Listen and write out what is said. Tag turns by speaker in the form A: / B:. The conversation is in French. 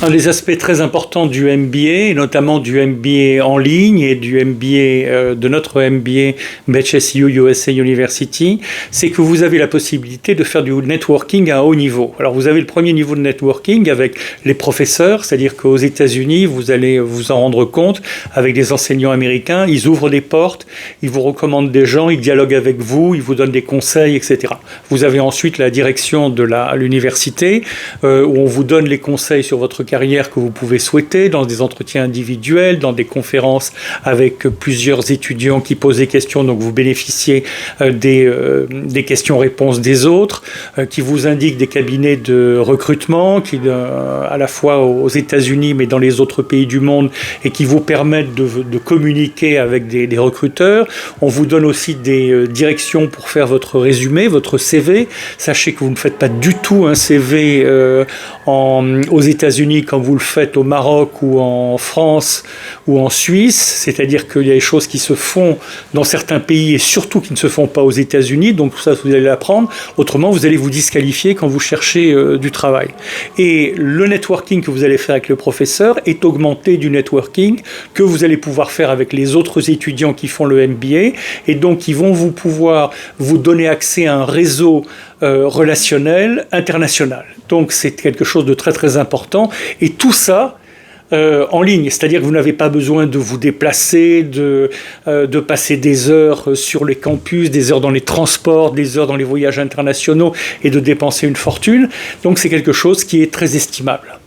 A: Un des aspects très importants du MBA, et notamment du MBA en ligne et du MBA de notre MBA BHSU USA University, c'est que vous avez la possibilité de faire du networking à un haut niveau. Alors vous avez le premier niveau de networking avec les professeurs, c'est-à-dire qu'aux États-Unis, vous allez vous en rendre compte avec des enseignants américains, ils ouvrent des portes, ils vous recommandent des gens, ils dialoguent avec vous, ils vous donnent des conseils, etc. Vous avez ensuite la direction de l'université où on vous donne les conseils sur votre carrière que vous pouvez souhaiter, dans des entretiens individuels, dans des conférences avec plusieurs étudiants qui posent des questions, donc vous bénéficiez des questions-réponses des autres, qui vous indiquent des cabinets de recrutement, qui à la fois aux États-Unis mais dans les autres pays du monde, et qui vous permettent de communiquer avec des recruteurs. On vous donne aussi des directions pour faire votre résumé, votre CV. Sachez que vous ne faites pas du tout un CV aux États-Unis comme vous le faites au Maroc ou en France ou en Suisse, c'est-à-dire qu'il y a des choses qui se font dans certains pays et surtout qui ne se font pas aux États-Unis, donc tout ça vous allez l'apprendre, autrement vous allez vous disqualifier quand vous cherchez du travail. Et le networking que vous allez faire avec le professeur est augmenté du networking que vous allez pouvoir faire avec les autres étudiants qui font le MBA, et donc ils vont pouvoir vous donner accès à un réseau relationnel international. Donc c'est quelque chose de très très important, et tout ça en ligne, c'est-à-dire que vous n'avez pas besoin de vous déplacer, de passer des heures sur les campus, des heures dans les transports, des heures dans les voyages internationaux et de dépenser une fortune. Donc c'est quelque chose qui est très estimable.